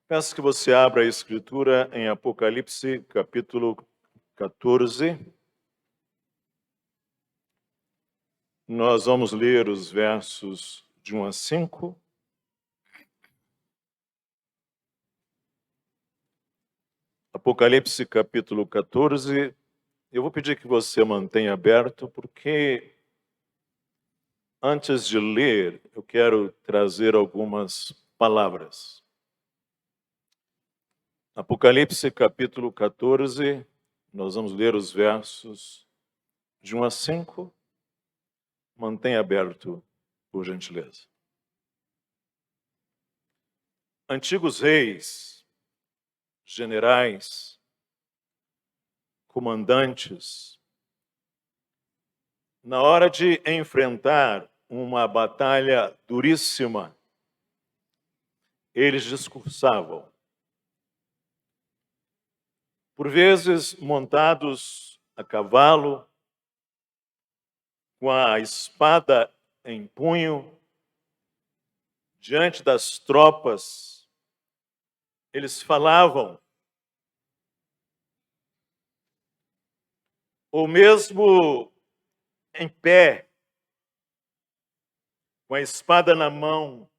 Peço que você abra a Escritura em Apocalipse, capítulo 14. Nós vamos ler os versos de 1 a 5. Apocalipse, capítulo 14. Eu vou pedir que você mantenha aberto, porque antes de ler, eu quero trazer algumas palavras. Apocalipse, capítulo 14, nós vamos ler os versos de 1 a 5. Mantenha aberto, por gentileza. Antigos reis, generais, comandantes, na hora de enfrentar uma batalha duríssima, eles discursavam. Por vezes montados a cavalo, com a espada em punho, diante das tropas, eles falavam, ou mesmo em pé, com a espada na mão,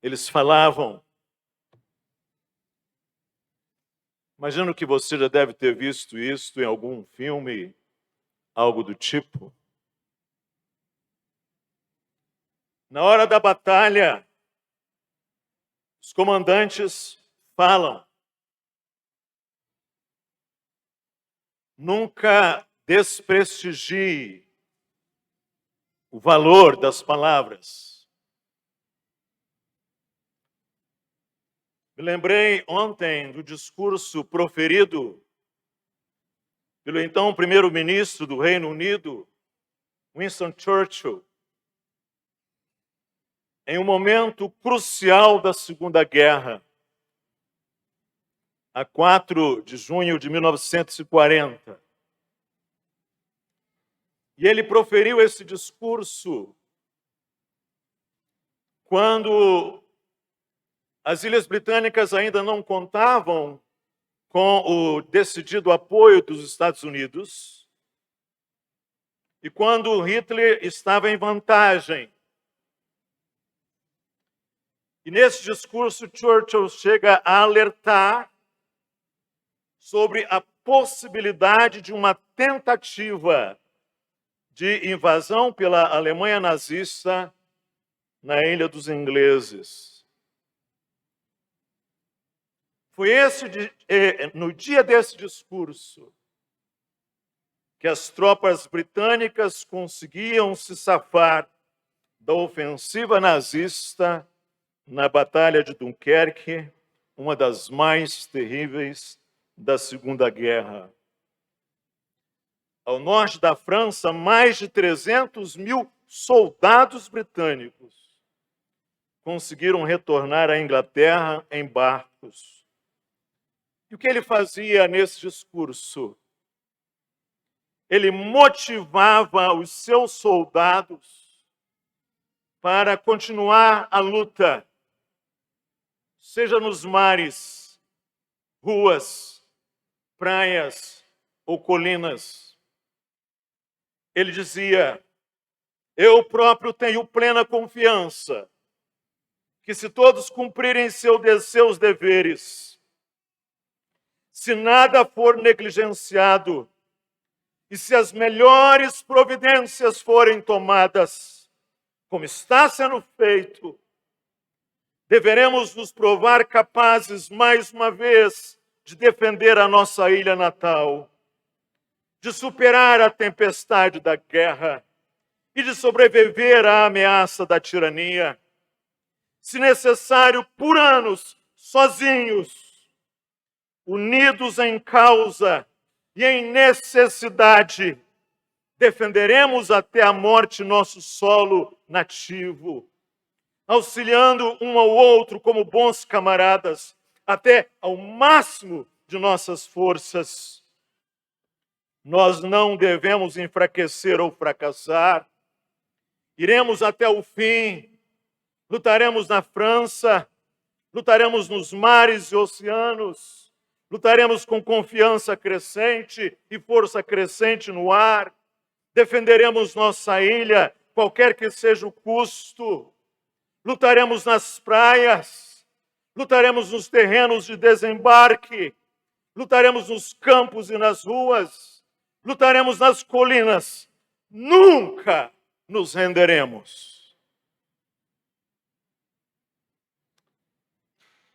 eles falavam. Imagino que você já deve ter visto isso em algum filme, algo do tipo. Na hora da batalha, os comandantes falam. Nunca desprestigie o valor das palavras. Me lembrei ontem do discurso proferido pelo então primeiro-ministro do Reino Unido, Winston Churchill, em um momento crucial da Segunda Guerra, a 4 de junho de 1940. E ele proferiu esse discurso quando as Ilhas Britânicas ainda não contavam com o decidido apoio dos Estados Unidos e quando Hitler estava em vantagem. E nesse discurso, Churchill chega a alertar sobre a possibilidade de uma tentativa de invasão pela Alemanha nazista na Ilha dos Ingleses. Foi no dia desse discurso que as tropas britânicas conseguiam se safar da ofensiva nazista na Batalha de Dunkerque, uma das mais terríveis da Segunda Guerra. Ao norte da França, mais de 300 mil soldados britânicos conseguiram retornar à Inglaterra em barcos. E o que ele fazia nesse discurso? Ele motivava os seus soldados para continuar a luta, seja nos mares, ruas, praias ou colinas. Ele dizia: eu próprio tenho plena confiança que se todos cumprirem seus deveres, se nada for negligenciado e se as melhores providências forem tomadas, como está sendo feito, deveremos nos provar capazes, mais uma vez, de defender a nossa ilha natal, de superar a tempestade da guerra e de sobreviver à ameaça da tirania. Se necessário, por anos, sozinhos, unidos em causa e em necessidade, defenderemos até a morte nosso solo nativo, auxiliando um ao outro como bons camaradas, até ao máximo de nossas forças. Nós não devemos enfraquecer ou fracassar. Iremos até o fim, lutaremos na França, lutaremos nos mares e oceanos, lutaremos com confiança crescente e força crescente no ar, defenderemos nossa ilha, qualquer que seja o custo, lutaremos nas praias, lutaremos nos terrenos de desembarque, lutaremos nos campos e nas ruas, lutaremos nas colinas, nunca nos renderemos.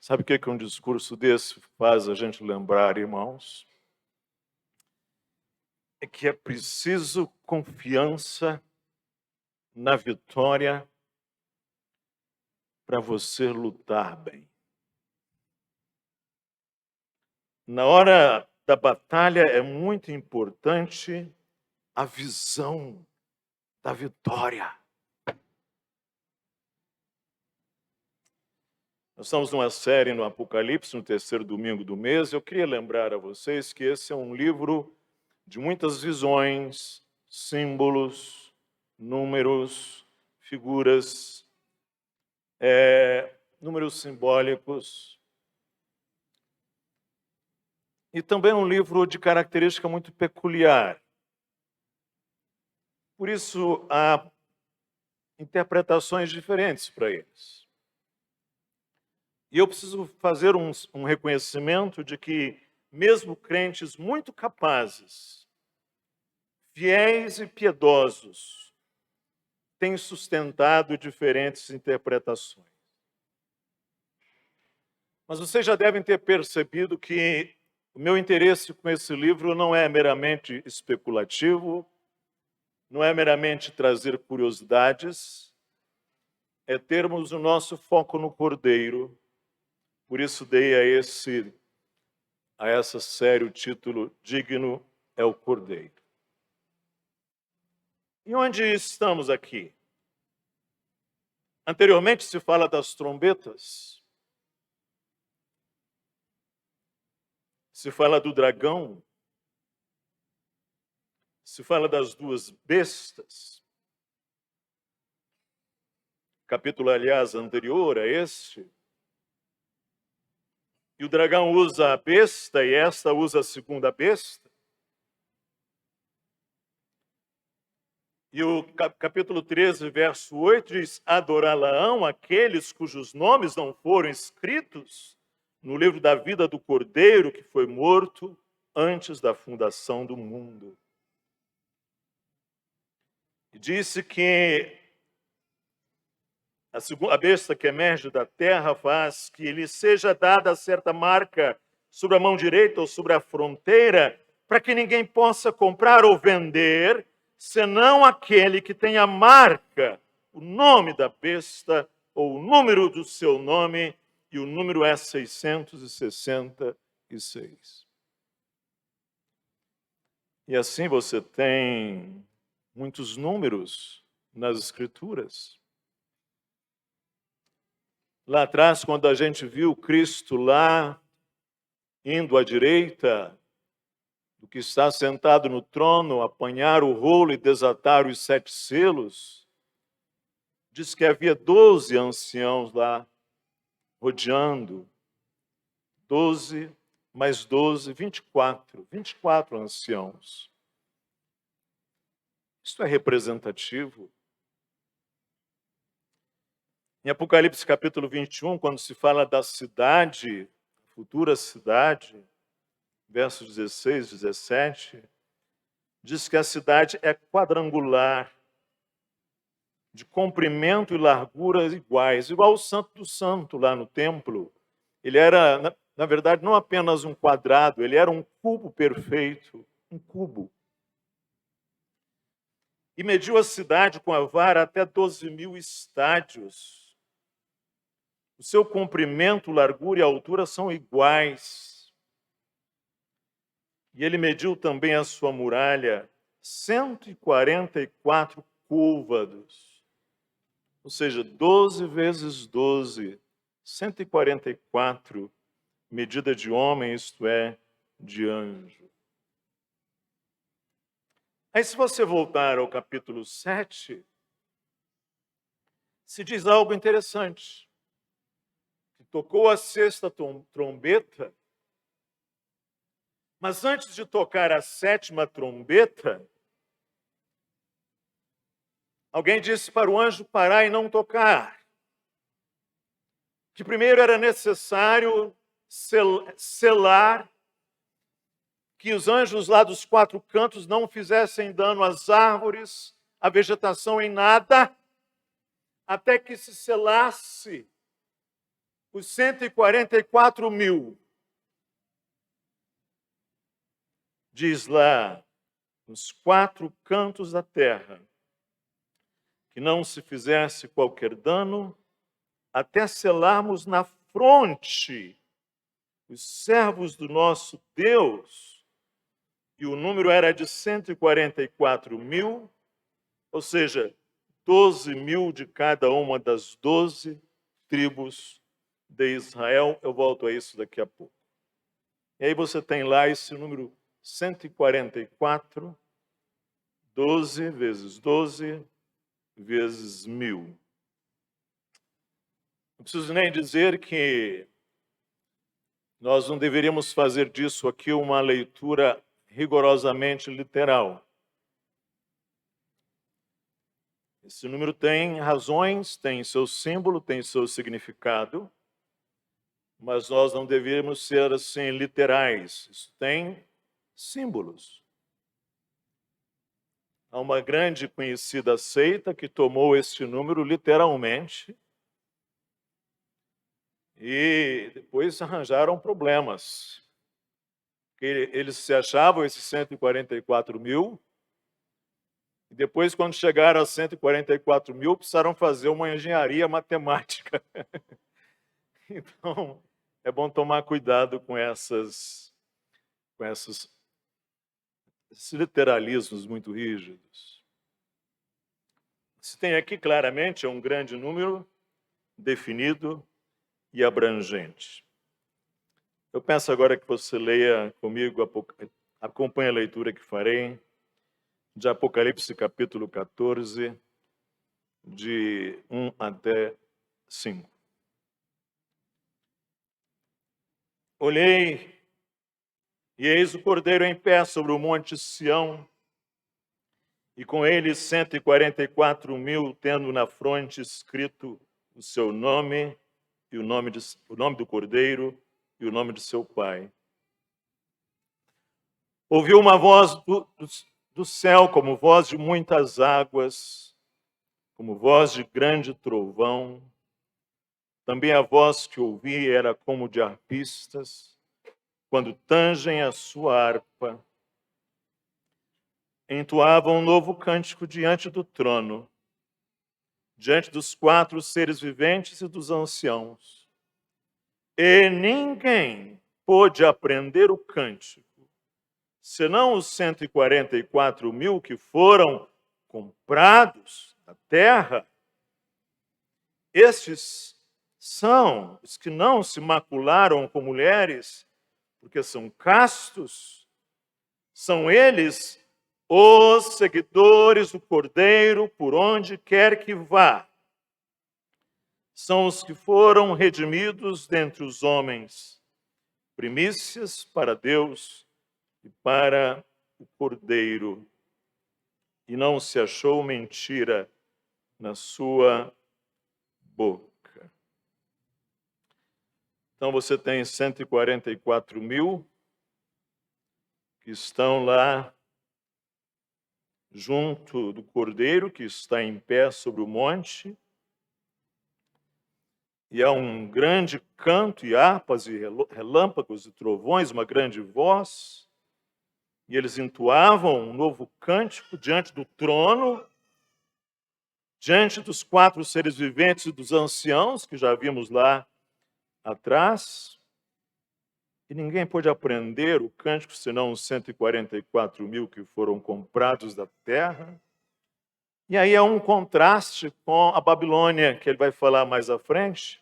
Sabe o que um discurso desse faz a gente lembrar, irmãos? É que é preciso confiança na vitória para você lutar bem. Na hora da batalha é muito importante a visão da vitória. Nós estamos numa série no Apocalipse, no terceiro domingo do mês. Eu queria lembrar a vocês que esse é um livro de muitas visões, símbolos, números, figuras, números simbólicos. E também um livro de característica muito peculiar. Por isso, há interpretações diferentes para eles. E eu preciso fazer um reconhecimento de que, mesmo crentes muito capazes, fiéis e piedosos, têm sustentado diferentes interpretações. Mas vocês já devem ter percebido que o meu interesse com esse livro não é meramente especulativo, não é meramente trazer curiosidades, é termos o nosso foco no Cordeiro. Por isso dei a essa série o título Digno é o Cordeiro. E onde estamos aqui? Anteriormente se fala das trombetas, se fala do dragão, se fala das duas bestas. Capítulo, aliás, anterior a este. E o dragão usa a besta e esta usa a segunda besta. E o capítulo 13, verso 8 diz: adorá-la-ão aqueles cujos nomes não foram escritos no livro da vida do Cordeiro que foi morto antes da fundação do mundo. E disse que a besta que emerge da terra faz que lhe seja dada certa marca sobre a mão direita ou sobre a fronteira, para que ninguém possa comprar ou vender, senão aquele que tem a marca, o nome da besta ou o número do seu nome, e o número é 666. E assim você tem muitos números nas Escrituras. Lá atrás, quando a gente viu Cristo lá, indo à direita do que está sentado no trono, apanhar o rolo e desatar os 7 selos, diz que havia 12 anciãos lá, rodeando. 12 mais 12, 24. 24 anciãos. Isso é representativo. Em Apocalipse capítulo 21, quando se fala da cidade, futura cidade, versos 16, 17, diz que a cidade é quadrangular, de comprimento e largura iguais, igual o Santo do Santo lá no templo. Ele era, na verdade, não apenas um quadrado, ele era um cubo perfeito, um cubo. E mediu a cidade com a vara até 12.000 estádios. O seu comprimento, largura e altura são iguais. E ele mediu também a sua muralha, 144 côvados. Ou seja, 12 vezes 12, 144, medida de homem, isto é, de anjo. Aí, se você voltar ao capítulo 7, se diz algo interessante. tocou a sexta trombeta, mas antes de tocar a sétima trombeta, alguém disse para o anjo parar e não tocar. Que primeiro era necessário selar, que os anjos lá dos quatro cantos não fizessem dano às árvores, à vegetação, em nada, até que se selasse os 144.000. Diz lá, nos quatro cantos da terra, que não se fizesse qualquer dano, até selarmos na fronte os servos do nosso Deus, e o número era de 144.000, ou seja, 12.000 de cada uma das 12 tribos de Israel. Eu volto a isso daqui a pouco. E aí você tem lá esse número 144, 12 vezes 12 vezes 1.000. Não preciso nem dizer que nós não deveríamos fazer disso aqui uma leitura rigorosamente literal. Esse número tem razões, tem seu símbolo, tem seu significado, mas nós não deveríamos ser assim literais. Isso tem símbolos. Há uma grande conhecida seita que tomou este número literalmente e depois arranjaram problemas. Eles se achavam esses 144.000, e depois, quando chegaram a 144.000, precisaram fazer uma engenharia matemática. Então, é bom tomar cuidado com esses literalismos muito rígidos. Se tem aqui claramente é um grande número definido e abrangente. Eu peço agora que você leia comigo, acompanhe a leitura que farei, de Apocalipse capítulo 14, de 1 até 5. Olhei, e eis o Cordeiro em pé sobre o monte Sião, e com ele 144.000, tendo na fronte escrito o seu nome, e o nome do Cordeiro, e o nome de seu Pai. Ouvi uma voz do céu, como voz de muitas águas, como voz de grande trovão. Também a voz que ouvi era como de arpistas, quando tangem a sua harpa. Entoavam um novo cântico diante do trono, diante dos quatro seres viventes e dos anciãos. E ninguém pôde aprender o cântico, senão os 144.000 que foram comprados da terra. Estes são os que não se macularam com mulheres, porque são castos. São eles os seguidores do Cordeiro por onde quer que vá. São os que foram redimidos dentre os homens, primícias para Deus e para o Cordeiro. E não se achou mentira na sua boca. Então você tem 144.000 que estão lá junto do Cordeiro, que está em pé sobre o monte, e há um grande canto e harpas e relâmpagos e trovões, uma grande voz, e eles entoavam um novo cântico diante do trono, diante dos quatro seres viventes e dos anciãos, que já vimos lá atrás, e ninguém pôde aprender o cântico, senão os 144.000 que foram comprados da terra. E aí é um contraste com a Babilônia, que ele vai falar mais à frente.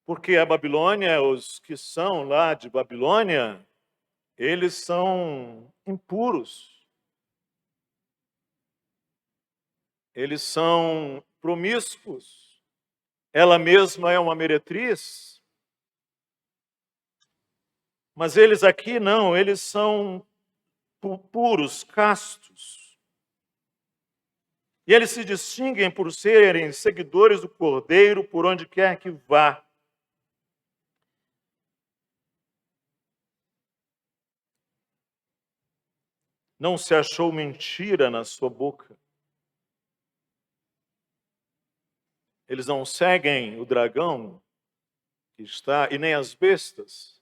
Porque a Babilônia, os que são lá de Babilônia, eles são impuros. Eles são promíscuos. ela mesma é uma meretriz. Mas eles aqui não, eles são puros, castos. E eles se distinguem por serem seguidores do Cordeiro por onde quer que vá. Não se achou mentira na sua boca. Eles não seguem o dragão que está, e nem as bestas,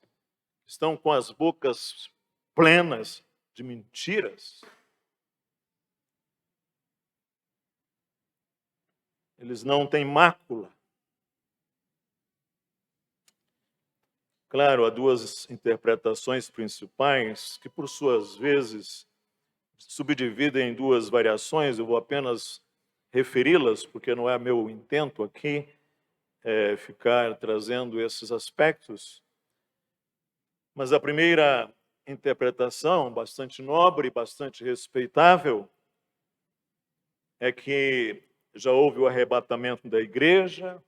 que estão com as bocas plenas de mentiras. Eles não têm mácula. Claro, há duas interpretações principais que, por suas vezes, subdividem em duas variações. Eu vou apenas referi-las, porque não é meu intento aqui ficar trazendo esses aspectos. Mas a primeira interpretação, bastante nobre, bastante respeitável, é que já houve o arrebatamento da igreja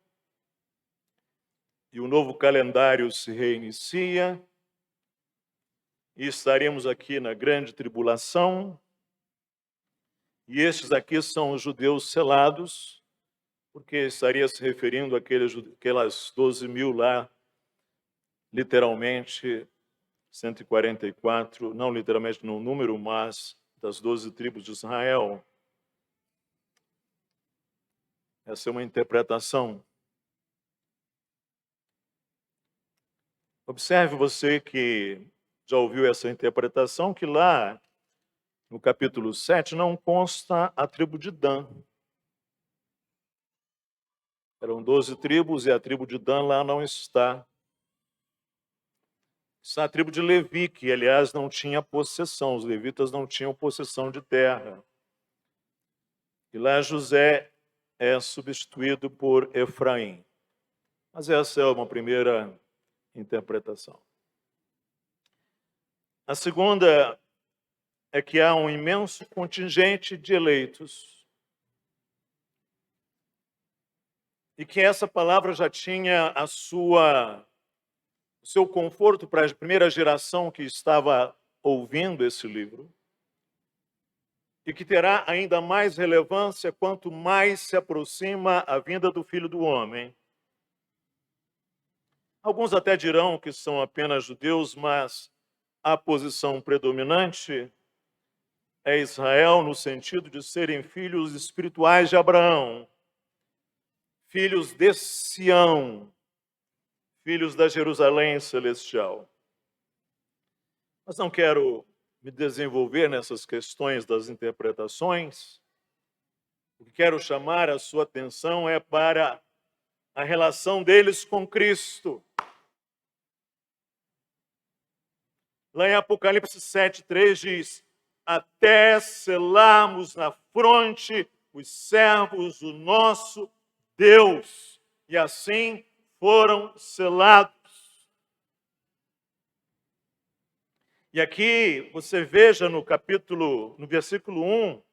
e o novo calendário se reinicia e estaremos aqui na grande tribulação. E estes aqui são os judeus selados, porque estaria se referindo àquelas 12 mil lá, literalmente 144, não literalmente no número, mas das 12 tribos de Israel. Essa é uma interpretação. Observe você que já ouviu essa interpretação, que lá no capítulo 7 não consta a tribo de Dan. Eram 12 tribos e a tribo de Dan lá não está. Está a tribo de Levi, que aliás não tinha possessão, os levitas não tinham possessão de terra. E lá José é substituído por Efraim. Mas essa é uma primeira interpretação. A segunda é que há um imenso contingente de eleitos e que essa palavra já tinha o seu conforto para a primeira geração que estava ouvindo esse livro e que terá ainda mais relevância quanto mais se aproxima a vinda do Filho do Homem. Alguns até dirão que são apenas judeus, mas a posição predominante é Israel no sentido de serem filhos espirituais de Abraão, filhos de Sião, filhos da Jerusalém celestial. Mas não quero me desenvolver nessas questões das interpretações. O que quero chamar a sua atenção é para a relação deles com Cristo. Lá em Apocalipse 7:3 diz: até selarmos na fronte os servos do nosso Deus. E assim foram selados. E aqui você veja no versículo 1,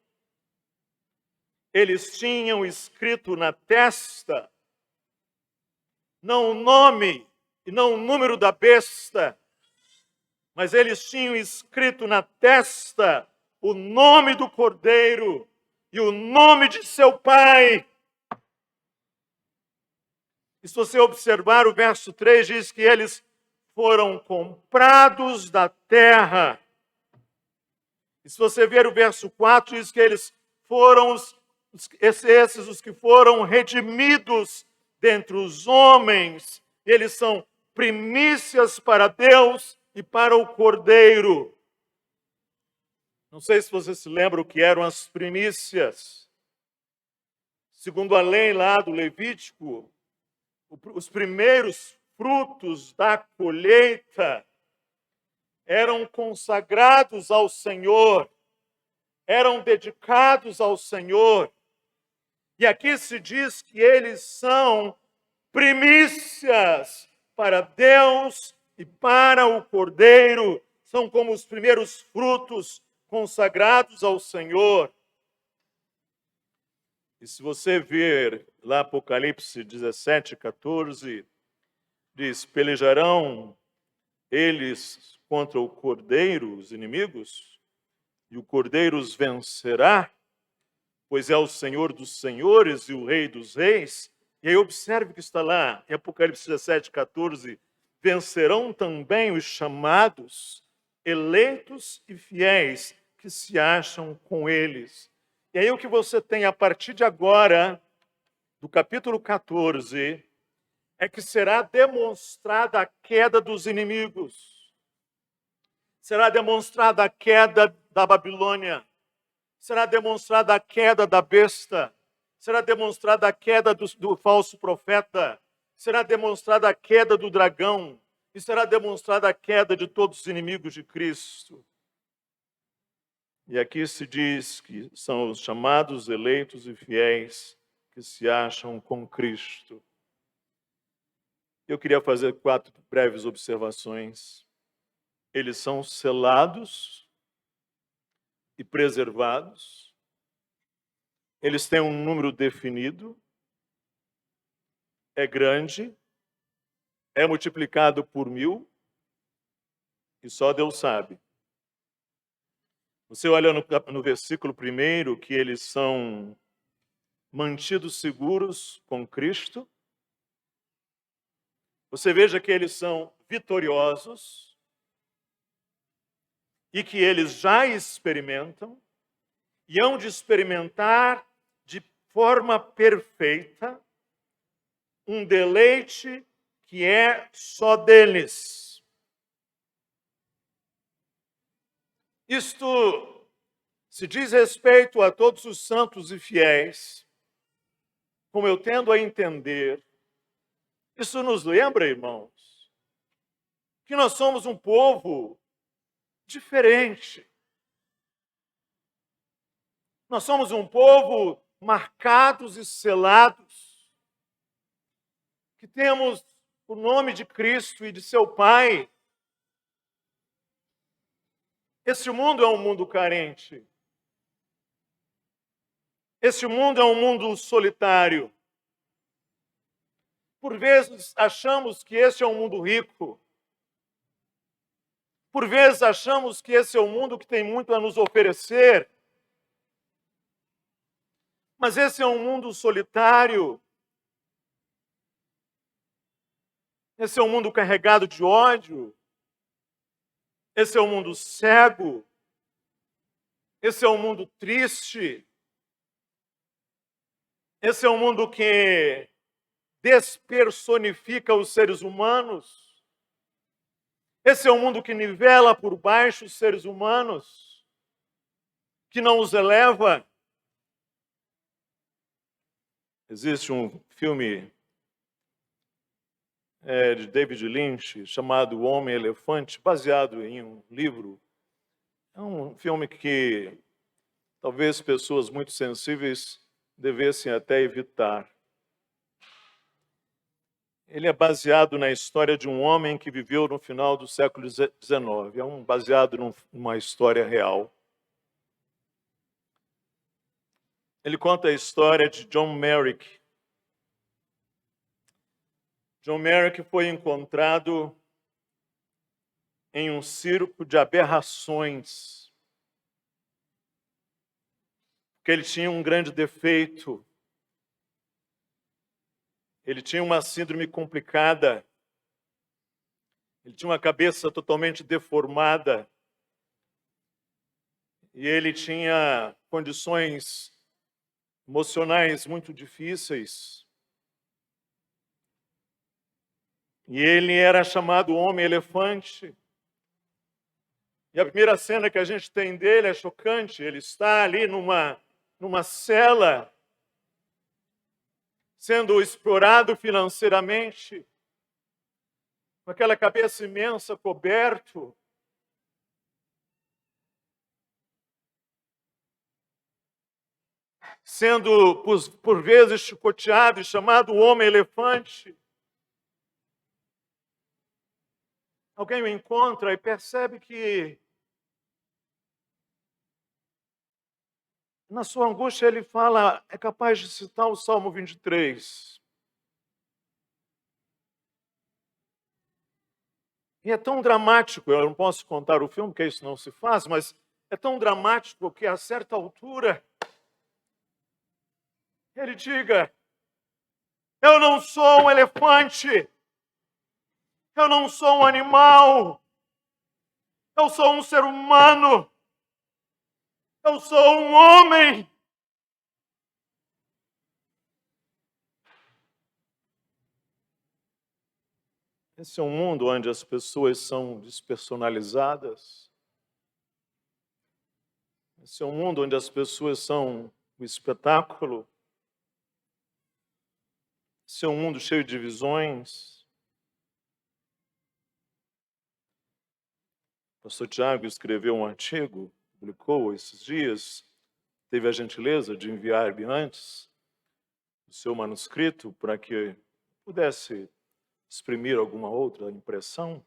eles tinham escrito na testa, não o nome e não o número da besta, mas eles tinham escrito na testa o nome do Cordeiro e o nome de seu pai. E se você observar o verso 3, diz que eles foram comprados da terra. E se você ver o verso 4, diz que eles foram os que foram redimidos dentre os homens. Eles são primícias para Deus e para o Cordeiro. Não sei se você se lembra o que eram as primícias. Segundo a lei lá do Levítico, os primeiros frutos da colheita eram consagrados ao Senhor, eram dedicados ao Senhor. E aqui se diz que eles são primícias para Deus e para o Cordeiro, são como os primeiros frutos consagrados ao Senhor. E se você ver lá Apocalipse 17, 14, diz: pelejarão eles contra o Cordeiro, os inimigos, e o Cordeiro os vencerá, pois é o Senhor dos senhores e o Rei dos reis. E aí observe que está lá em Apocalipse 17, 14, vencerão também os chamados, eleitos e fiéis que se acham com eles. E aí o que você tem a partir de agora, do capítulo 14, é que será demonstrada a queda dos inimigos. Será demonstrada a queda da Babilônia. Será demonstrada a queda da besta. Será demonstrada a queda do falso profeta. Será demonstrada a queda do dragão. E será demonstrada a queda de todos os inimigos de Cristo. E aqui se diz que são os chamados, eleitos e fiéis que se acham com Cristo. Eu queria fazer 4 breves observações. Eles são selados e preservados. Eles têm um número definido. É grande. É multiplicado por 1000. E só Deus sabe. Você olha no versículo 1 que eles são mantidos seguros com Cristo. Você veja que eles são vitoriosos e que eles já experimentam e hão de experimentar de forma perfeita um deleite que é só deles. Isto se diz respeito a todos os santos e fiéis, como eu tendo a entender. Isso nos lembra, irmãos, que nós somos um povo diferente. Nós somos um povo marcados e selados, que temos o nome de Cristo e de seu Pai. Este mundo é um mundo carente. Este mundo é um mundo solitário. Por vezes achamos que este é um mundo rico. Por vezes achamos que esse é um mundo que tem muito a nos oferecer. Mas esse é um mundo solitário. Esse é um mundo carregado de ódio. Esse é um mundo cego. Esse é um mundo triste. Esse é um mundo que despersonifica os seres humanos. Esse é um mundo que nivela por baixo os seres humanos, que não os eleva. Existe um filme de David Lynch chamado O Homem-Elefante, baseado em um livro. É um filme que talvez pessoas muito sensíveis devessem até evitar. Ele é baseado na história de um homem que viveu no final do século XIX. É baseado numa história real. Ele conta a história de John Merrick. John Merrick foi encontrado em um circo de aberrações, porque ele tinha um grande defeito. Ele tinha uma síndrome complicada. Ele tinha uma cabeça totalmente deformada. E ele tinha condições emocionais muito difíceis. E ele era chamado Homem-Elefante. E a primeira cena que a gente tem dele é chocante. Ele está ali numa cela, sendo explorado financeiramente, com aquela cabeça imensa, coberto. Sendo, por vezes, chicoteado e chamado Homem-Elefante. Alguém o encontra e percebe que Na sua angústia, ele fala, é capaz de citar o Salmo 23. E é tão dramático, eu não posso contar o filme, porque isso não se faz, mas é tão dramático que a certa altura ele diga: eu não sou um elefante, eu não sou um animal, eu sou um ser humano, eu sou um homem. Esse é um mundo onde as pessoas são despersonalizadas. Esse é um mundo onde as pessoas são um espetáculo. Esse é um mundo cheio de divisões. O pastor Tiago escreveu um artigo, publicou esses dias, teve a gentileza de enviar-me antes o seu manuscrito para que pudesse exprimir alguma outra impressão.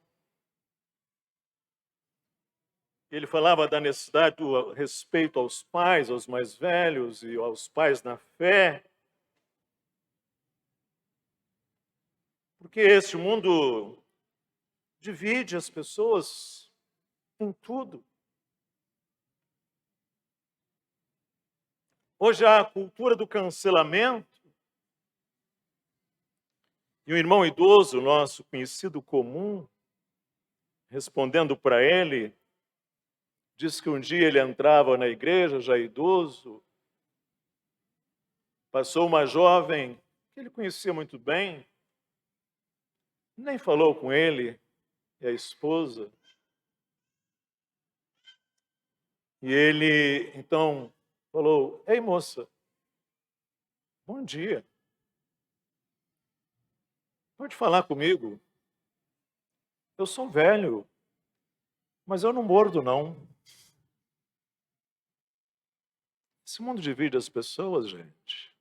Ele falava da necessidade do respeito aos pais, aos mais velhos e aos pais na fé, porque este mundo divide as pessoas em tudo. Hoje há a cultura do cancelamento, e um irmão idoso, nosso conhecido comum, respondendo para ele, disse que um dia ele entrava na igreja, já idoso, passou uma jovem que ele conhecia muito bem, nem falou com ele, e a esposa. E ele, então, falou: ei, moça, bom dia. Pode falar comigo? Eu sou velho, mas eu não mordo, não. Esse mundo divide as pessoas, gente.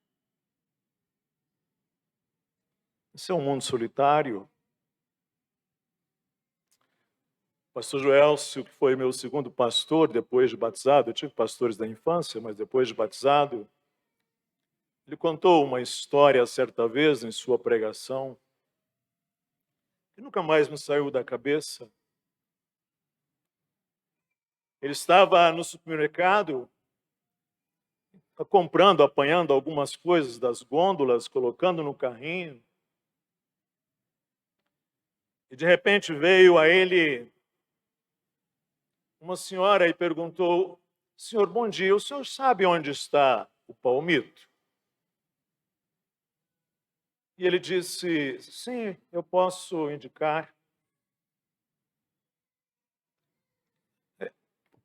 Esse é um mundo solitário. O pastor Joelcio, que foi meu segundo pastor depois de batizado, eu tive pastores da infância, mas depois de batizado, ele contou uma história certa vez em sua pregação, que nunca mais me saiu da cabeça. Ele estava no supermercado, comprando, apanhando algumas coisas das gôndolas, colocando no carrinho. E de repente veio a ele uma senhora e perguntou: senhor, bom dia, o senhor sabe onde está o palmito? E ele disse: sim, eu posso indicar.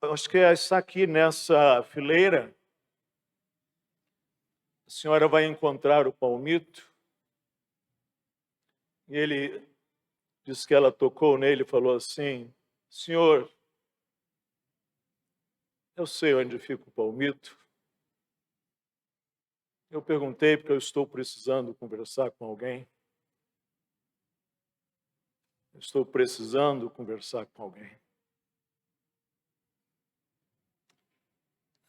Eu acho que está aqui nessa fileira. A senhora vai encontrar o palmito. E ele disse que ela tocou nele e falou assim: senhor, eu sei onde fica o palmito. Eu perguntei porque eu estou precisando conversar com alguém. Eu estou precisando conversar com alguém.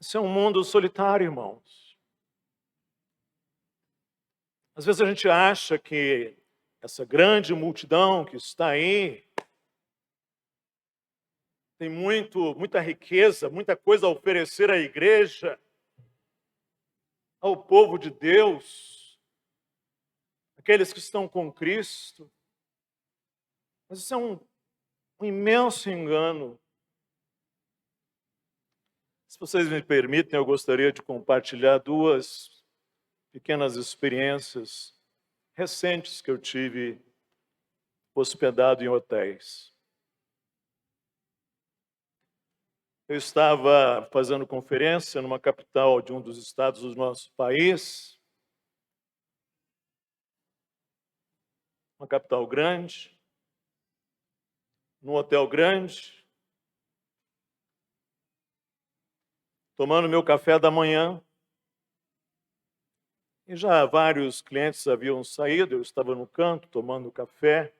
Esse é um mundo solitário, irmãos. Às vezes a gente acha que essa grande multidão que está aí tem muita riqueza, muita coisa a oferecer à igreja, ao povo de Deus, aqueles que estão com Cristo. Mas isso é um imenso engano. Se vocês me permitem, eu gostaria de compartilhar duas pequenas experiências recentes que eu tive hospedado em hotéis. Eu estava fazendo conferência numa capital de um dos estados do nosso país, uma capital grande, num hotel grande, tomando meu café da manhã, e já vários clientes haviam saído, eu estava no canto tomando café,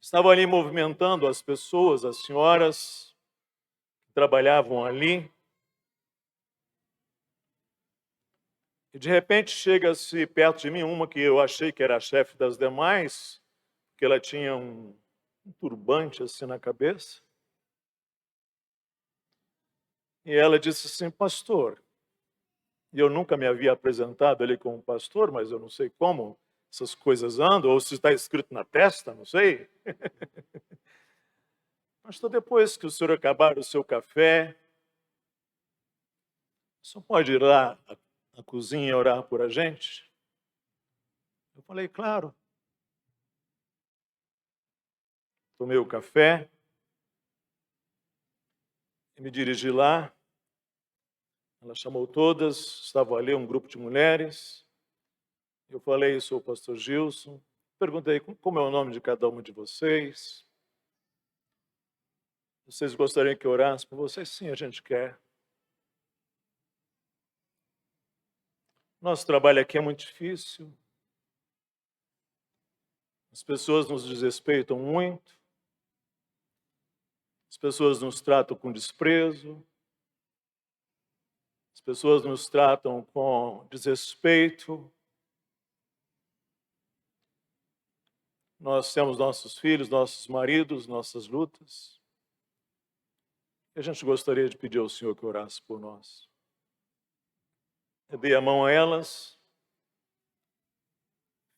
estava ali movimentando as pessoas, as senhoras que trabalhavam ali, E de repente chega-se perto de mim uma que eu achei que era a chefe das demais, que ela tinha um turbante assim na cabeça. E ela disse assim: pastor, e eu nunca me havia apresentado ali como pastor, mas eu não sei como essas coisas andam, ou se está escrito na testa, não sei. Pastor, depois que o senhor acabar o seu café, o senhor pode ir lá na cozinha e orar por a gente? Eu falei, claro. Tomei o café e me dirigi lá. Ela chamou todas, estava ali um grupo de mulheres. Eu falei, sou o pastor Gilson. Perguntei como é o nome de cada uma de vocês. Vocês gostariam que eu orasse por vocês? Sim, a gente quer. Nosso trabalho aqui é muito difícil. As pessoas nos desrespeitam muito. As pessoas nos tratam com desprezo. As pessoas nos tratam com desrespeito. Nós temos nossos filhos, nossos maridos, nossas lutas. E a gente gostaria de pedir ao Senhor que orasse por nós. Eu dei a mão a elas.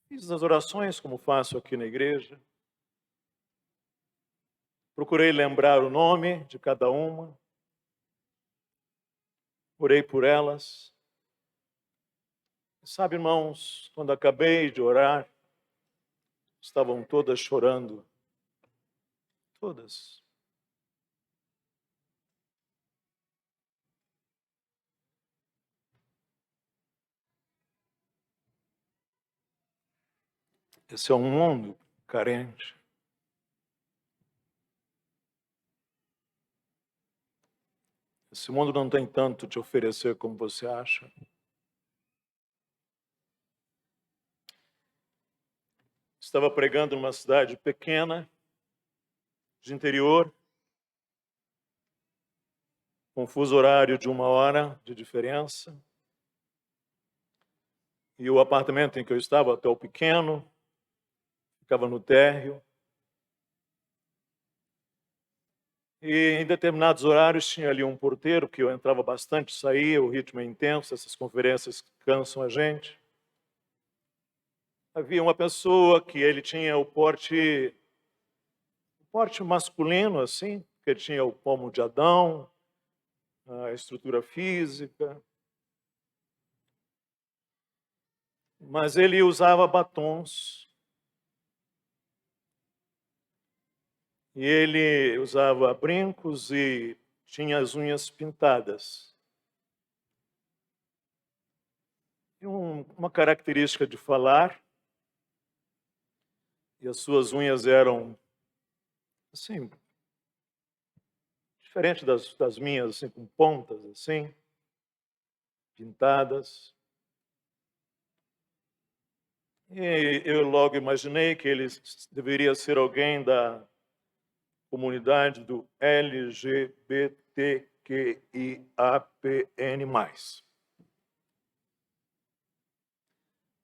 Fiz as orações como faço aqui na igreja. Procurei lembrar o nome de cada uma. Orei por elas. E sabe, irmãos, quando acabei de orar, estavam todas chorando. Todas. Esse é um mundo carente. Esse mundo não tem tanto te oferecer como você acha. Estava pregando numa cidade pequena, de interior, com um fuso horário de 1 hora de diferença. E o apartamento em que eu estava, hotel pequeno, ficava no térreo. E em determinados horários tinha ali um porteiro, que eu entrava bastante, saía, o ritmo é intenso, essas conferências cansam a gente. Havia uma pessoa que ele tinha o porte masculino, assim, que ele tinha o pomo de Adão, a estrutura física, mas ele usava batons. E ele usava brincos e tinha as unhas pintadas. E uma característica de falar, e as suas unhas eram, assim, diferente das minhas, assim, com pontas, assim, pintadas. E eu logo imaginei que ele deveria ser alguém da comunidade do LGBTQIAPN+.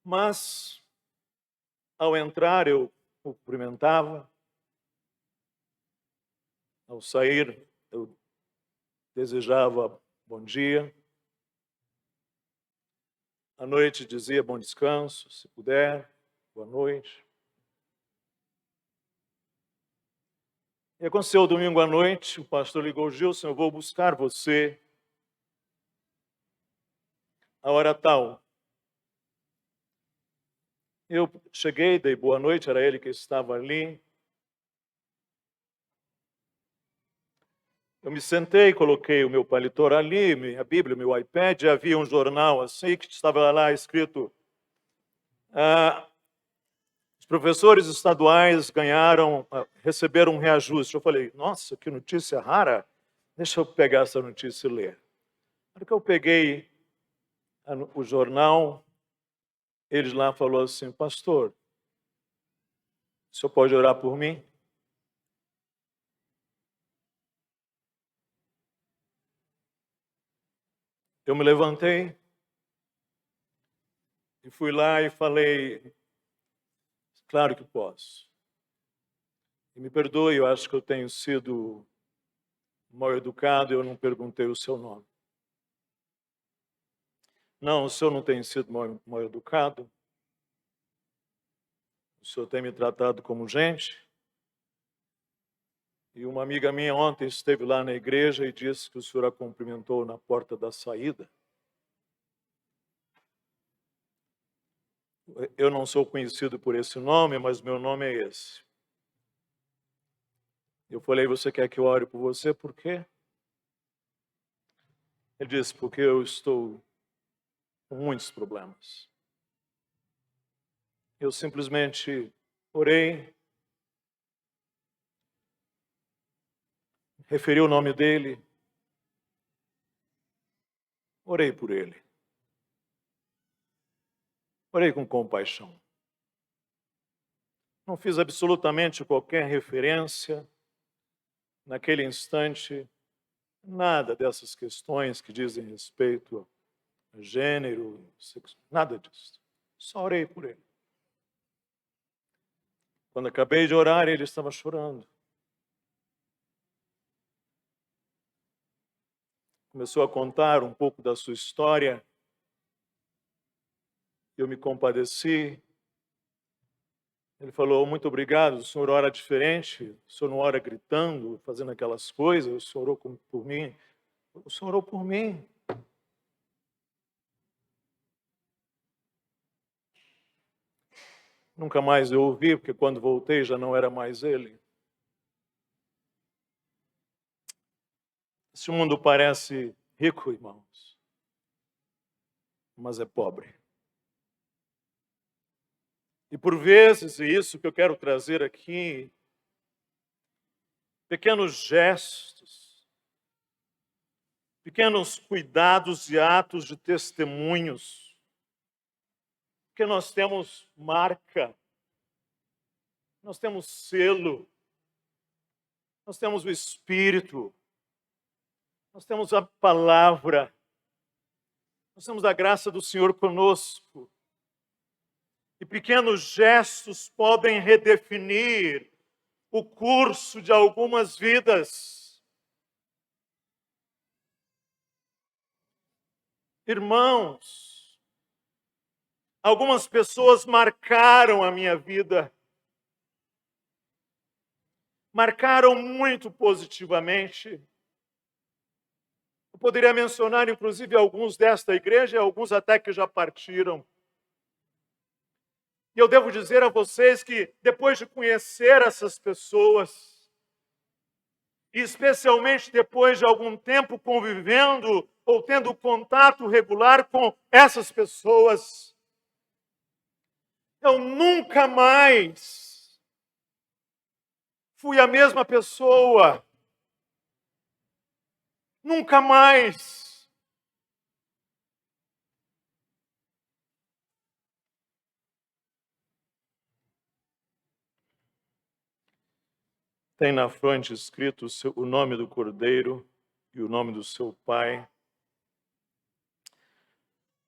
Mas, ao entrar, eu o cumprimentava. Ao sair, eu desejava bom dia. À noite, dizia bom descanso, se puder, boa noite. E aconteceu domingo à noite, o pastor ligou, Gilson, eu vou buscar você a hora tal. Eu cheguei, dei boa noite, era ele que estava ali. Eu me sentei, coloquei o meu paletó ali, minha Bíblia, meu iPad, e havia um jornal assim que estava lá escrito: os professores estaduais receberam um reajuste. Eu falei, nossa, que notícia rara, deixa eu pegar essa notícia e ler. Na hora que eu peguei o jornal, eles lá falou assim, pastor, o senhor pode orar por mim? Eu me levantei, fui lá e falei, claro que posso. E me perdoe, eu acho que eu tenho sido mal educado, eu não perguntei o seu nome. Não, o senhor não tem sido mal educado. O senhor tem me tratado como gente. E uma amiga minha ontem esteve lá na igreja e disse que o senhor a cumprimentou na porta da saída. Eu não sou conhecido por esse nome, mas meu nome é esse. Eu falei, você quer que eu ore por você? Por quê? Ele disse, porque eu estou com muitos problemas. Eu simplesmente orei, referi o nome dele, orei por ele. Orei com compaixão. Não fiz absolutamente qualquer referência naquele instante, nada dessas questões que dizem respeito a gênero, sexo, nada disso. Só orei por ele. Quando acabei de orar, ele estava chorando. Começou a contar um pouco da sua história. Eu me compadeci. Ele falou, muito obrigado, o senhor ora diferente, o senhor não ora gritando, fazendo aquelas coisas, o senhor orou por mim. O senhor orou por mim. Nunca mais eu ouvi, porque quando voltei já não era mais ele. Esse mundo parece rico, irmãos, mas é pobre. E por vezes, e isso que eu quero trazer aqui, pequenos gestos, pequenos cuidados e atos de testemunhos, porque nós temos marca, nós temos selo, nós temos o Espírito, nós temos a palavra, nós temos a graça do Senhor conosco. E pequenos gestos podem redefinir o curso de algumas vidas. Irmãos, algumas pessoas marcaram a minha vida. Marcaram muito positivamente. Eu poderia mencionar, inclusive, alguns desta igreja e alguns até que já partiram. E eu devo dizer a vocês que, depois de conhecer essas pessoas, e especialmente depois de algum tempo convivendo ou tendo contato regular com essas pessoas, eu nunca mais fui a mesma pessoa. Nunca mais. Tem na fronte escrito o nome do Cordeiro e o nome do seu Pai.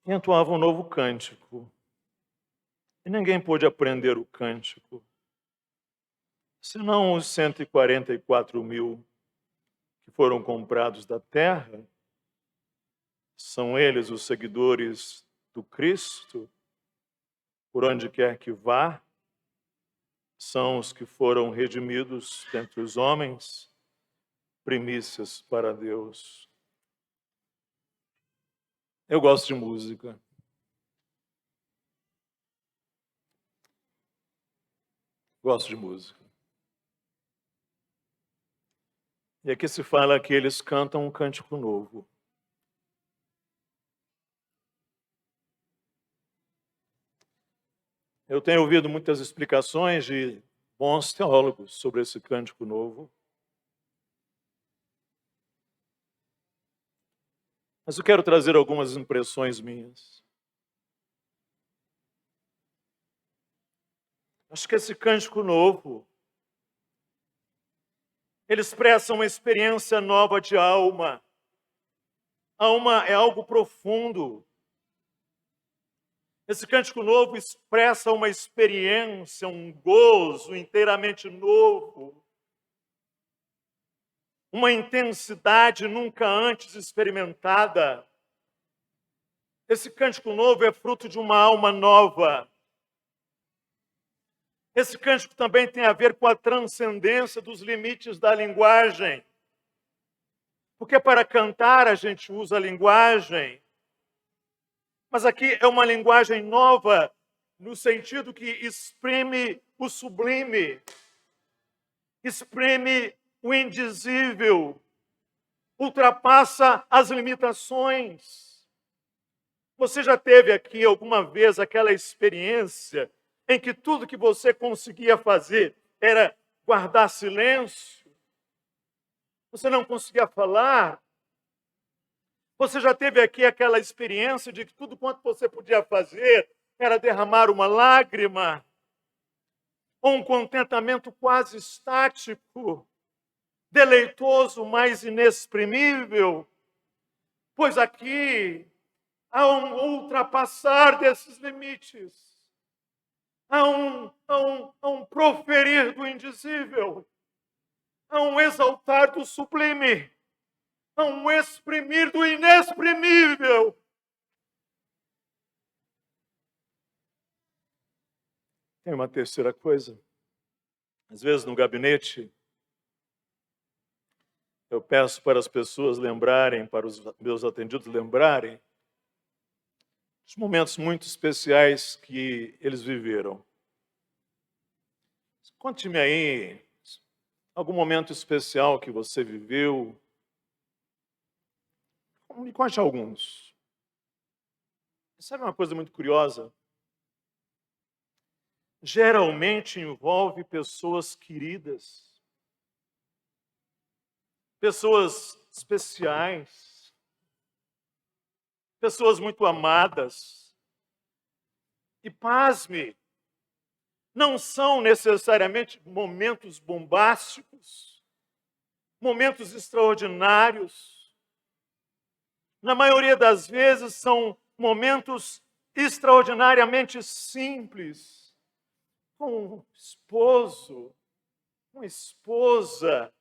E entoava um novo cântico. E ninguém pôde aprender o cântico, senão os 144.000 que foram comprados da terra. São eles os seguidores do Cristo, por onde quer que vá. São os que foram redimidos dentre os homens, primícias para Deus. Eu gosto de música. Gosto de música. E aqui se fala que eles cantam um cântico novo. Eu tenho ouvido muitas explicações de bons teólogos sobre esse cântico novo. Mas eu quero trazer algumas impressões minhas. Acho que esse cântico novo, ele expressa uma experiência nova de alma. A alma é algo profundo. Esse cântico novo expressa uma experiência, um gozo inteiramente novo, uma intensidade nunca antes experimentada. Esse cântico novo é fruto de uma alma nova. Esse cântico também tem a ver com a transcendência dos limites da linguagem. Porque para cantar a gente usa a linguagem, mas aqui é uma linguagem nova, no sentido que exprime o sublime, exprime o indizível, ultrapassa as limitações. Você já teve aqui alguma vez aquela experiência em que tudo que você conseguia fazer era guardar silêncio? Você não conseguia falar? Você já teve aqui aquela experiência de que tudo quanto você podia fazer era derramar uma lágrima? Ou um contentamento quase estático, deleitoso, mas inexprimível? Pois aqui há um ultrapassar desses limites. Há um proferir do indizível. Há um exaltar do sublime. Há um exprimir do inexprimível. Tem uma terceira coisa. Às vezes no gabinete, eu peço para as pessoas lembrarem, para os meus atendidos lembrarem, os momentos muito especiais que eles viveram. Conte-me aí algum momento especial que você viveu. Me conte alguns. Sabe uma coisa muito curiosa? Geralmente envolve pessoas queridas, pessoas especiais, pessoas muito amadas. E pasme, não são necessariamente momentos bombásticos, momentos extraordinários. Na maioria das vezes são momentos extraordinariamente simples, com um esposo, uma esposa,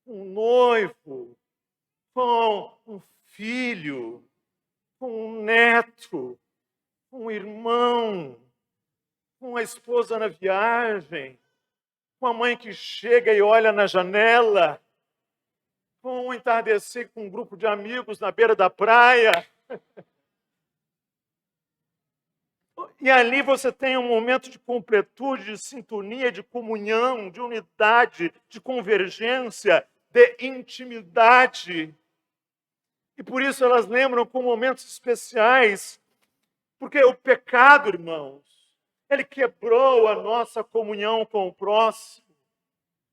um noivo, com um filho, com um neto, com um irmão, com a esposa na viagem, com a mãe que chega e olha na janela, com um entardecer com um grupo de amigos na beira da praia. E ali você tem um momento de completude, de sintonia, de comunhão, de unidade, de convergência, de intimidade. E por isso elas lembram com momentos especiais, porque o pecado, irmãos, ele quebrou a nossa comunhão com o próximo.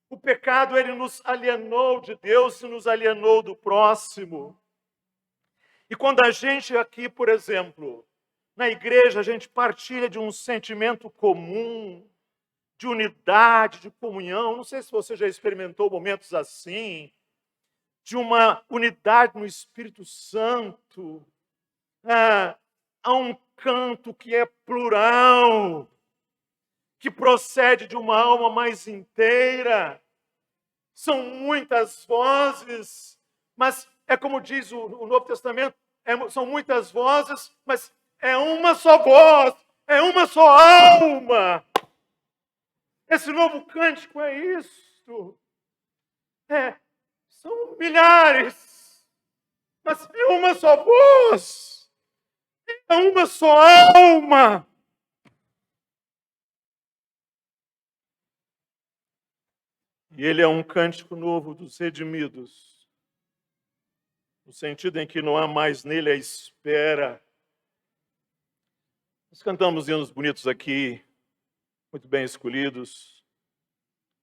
O pecado, ele nos alienou de Deus e nos alienou do próximo. E quando a gente aqui, por exemplo, na igreja, a gente partilha de um sentimento comum, de unidade, de comunhão. Não sei se você já experimentou momentos assim, de uma unidade no Espírito Santo. Há um canto que é plural, que procede de uma alma mais inteira. São muitas vozes, mas é como diz o Novo Testamento, são muitas vozes, mas é uma só voz, é uma só alma. Esse novo cântico é isto. São milhares, mas é uma só voz, é uma só alma. E ele é um cântico novo dos redimidos, no sentido em que não há mais nele a espera. Nós cantamos hinos bonitos aqui, muito bem escolhidos,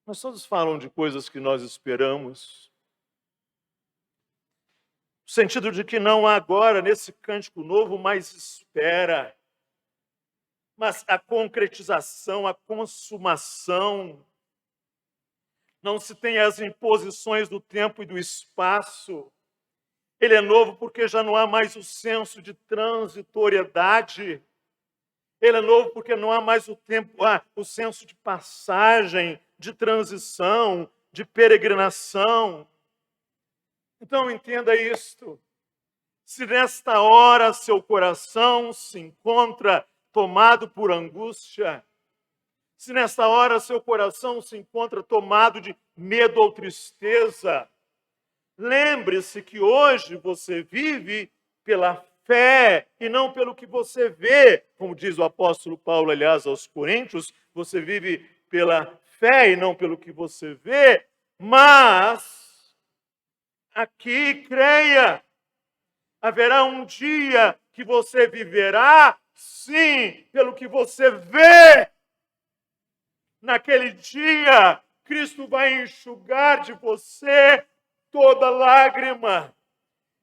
mas todos falam de coisas que nós esperamos. No sentido de que não há agora, nesse cântico novo, mais espera, mas a concretização, a consumação. Não se tem as imposições do tempo e do espaço. Ele é novo porque já não há mais o senso de transitoriedade. Ele é novo porque não há mais o tempo, o senso de passagem, de transição, de peregrinação. Então entenda isto. Se nesta hora seu coração se encontra tomado por angústia, se nesta hora seu coração se encontra tomado de medo ou tristeza, lembre-se que hoje você vive pela fé e não pelo que você vê. Como diz o apóstolo Paulo, aliás, aos Coríntios, você vive pela fé e não pelo que você vê, mas aqui creia. Haverá um dia que você viverá, sim, pelo que você vê. Naquele dia, Cristo vai enxugar de você toda lágrima.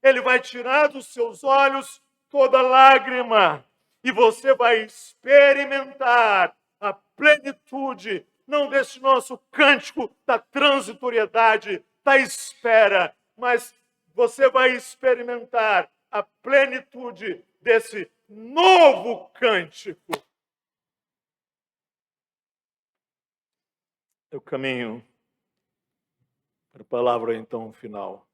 Ele vai tirar dos seus olhos toda lágrima. E você vai experimentar a plenitude, não desse nosso cântico da transitoriedade, da espera, mas você vai experimentar a plenitude desse novo cântico. Eu caminho para a palavra então final.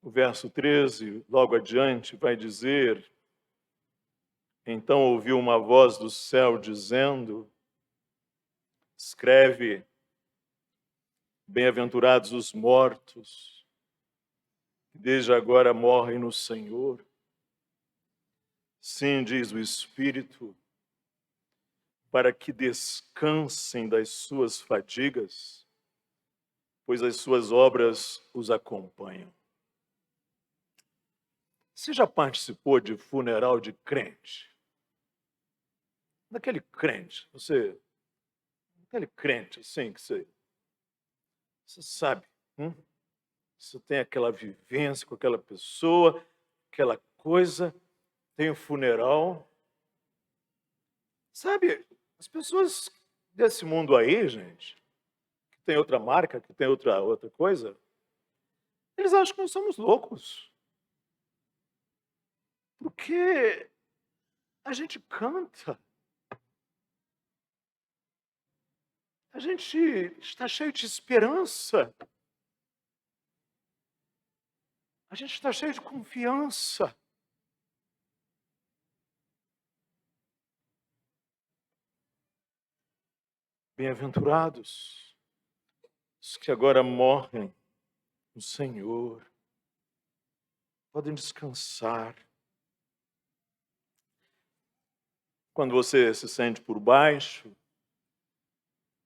O verso 13, logo adiante, vai dizer: então ouviu uma voz do céu dizendo: escreve, bem-aventurados os mortos, que desde agora morrem no Senhor. Sim, diz o Espírito, para que descansem das suas fadigas, pois as suas obras os acompanham. Você já participou de funeral de crente? Daquele crente, aquele crente assim que você sabe, você tem aquela vivência com aquela pessoa, aquela coisa, tem o funeral. Sabe, as pessoas desse mundo aí, gente, que tem outra marca, que tem outra coisa, eles acham que nós somos loucos. Porque a gente canta. A gente está cheio de esperança. A gente está cheio de confiança. Bem-aventurados os que agora morrem no Senhor. Podem descansar. Quando você se sente por baixo,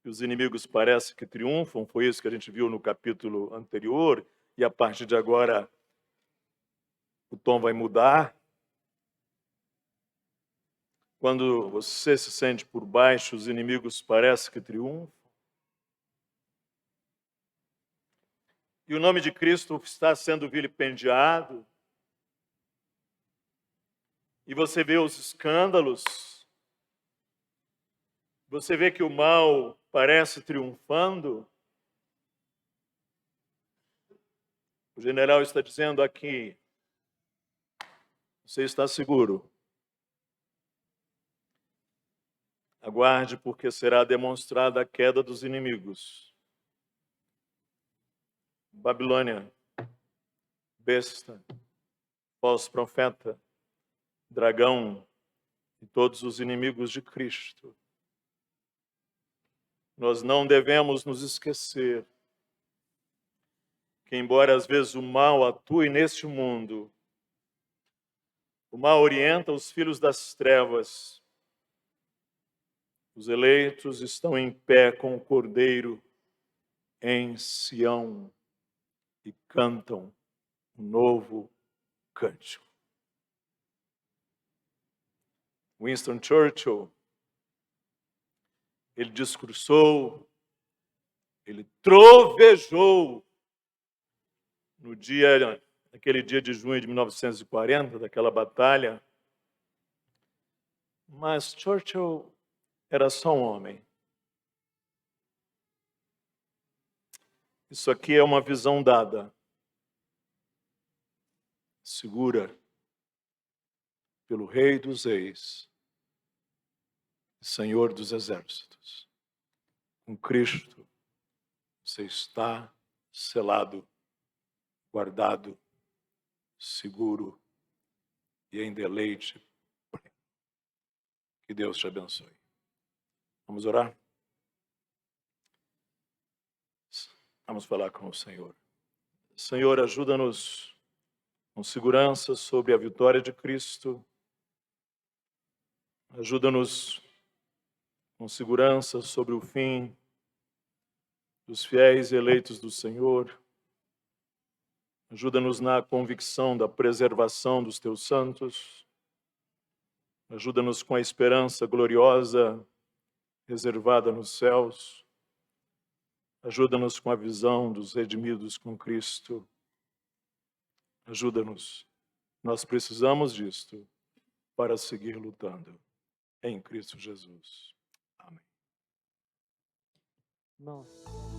e os inimigos parecem que triunfam, foi isso que a gente viu no capítulo anterior, e a partir de agora o tom vai mudar. Quando você se sente por baixo, os inimigos parecem que triunfam. E o nome de Cristo está sendo vilipendiado. E você vê os escândalos. Você vê que o mal parece triunfando. O general está dizendo aqui: você está seguro. Aguarde, porque será demonstrada a queda dos inimigos. Babilônia, besta, falso profeta, dragão e todos os inimigos de Cristo. Nós não devemos nos esquecer que, embora às vezes o mal atue neste mundo, o mal orienta os filhos das trevas. Os eleitos estão em pé com o Cordeiro em Sião e cantam um novo cântico. Winston Churchill, ele discursou, ele trovejou naquele dia de junho de 1940, daquela batalha. Mas Churchill era só um homem. Isso aqui é uma visão dada, segura, pelo Rei dos Reis, Senhor dos Exércitos. Com Cristo, você está selado, guardado, seguro e em deleite. Que Deus te abençoe. Vamos orar? Vamos falar com o Senhor. Senhor, ajuda-nos com segurança sobre a vitória de Cristo. Ajuda-nos com segurança sobre o fim dos fiéis eleitos do Senhor. Ajuda-nos na convicção da preservação dos teus santos. Ajuda-nos com a esperança gloriosa reservada nos céus. Ajuda-nos com a visão dos redimidos com Cristo. Ajuda-nos. Nós precisamos disto para seguir lutando em Cristo Jesus. Amém. Irmãos.